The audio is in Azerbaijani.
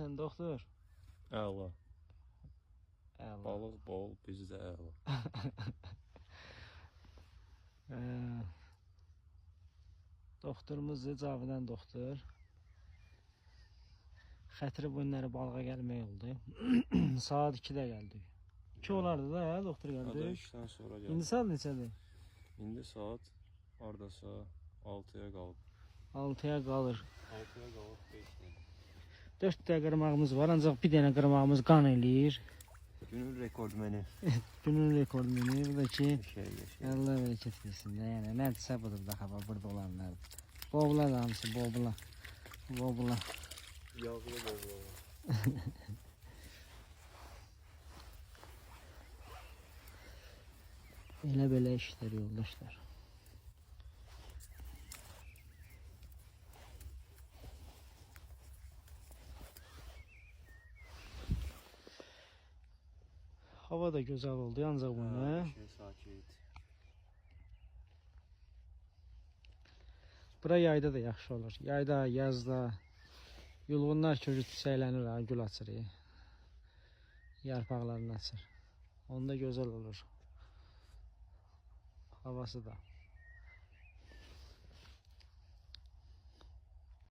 Necəsən doktor? Əla. Əla. Balıq bol, bizdə əla. Doktorumuzdur, Cavidan doktor. Xətri bu günləri balığa gəlmək oldu. Saat 2-də gəldik. 2 olardı da, doktor gəldi. Hadi 2-dən sonra gəldi. İndi saat neçədir? İndi saat hardasa 6-ya qalıb. 6-ya qalır. 6-ya qalıb 5-də. 4 dəqiqə qırmağımız var, ancaq bir dənə qırmağımız qan eləyir. Günün rekordmeni. Günün rekordmeni. Bu da ki, Yaşa. Allah bərəkət versin də. Yəni, nədirsə budur da xəbər burada olanlar. Bobla da hamısı, bobla. Bobla. Yağlı bobla. Elə belə işlər, yoldaşlar. Hava da gözəl oldu, ancaq bu nə? Sakit. Bura yayda da yaxşı olur. Yayda, yazda yulğunlar kökü çiçəklənir, gül açır. Yarpaqlarını açır. Onda gözəl olur. Havası da.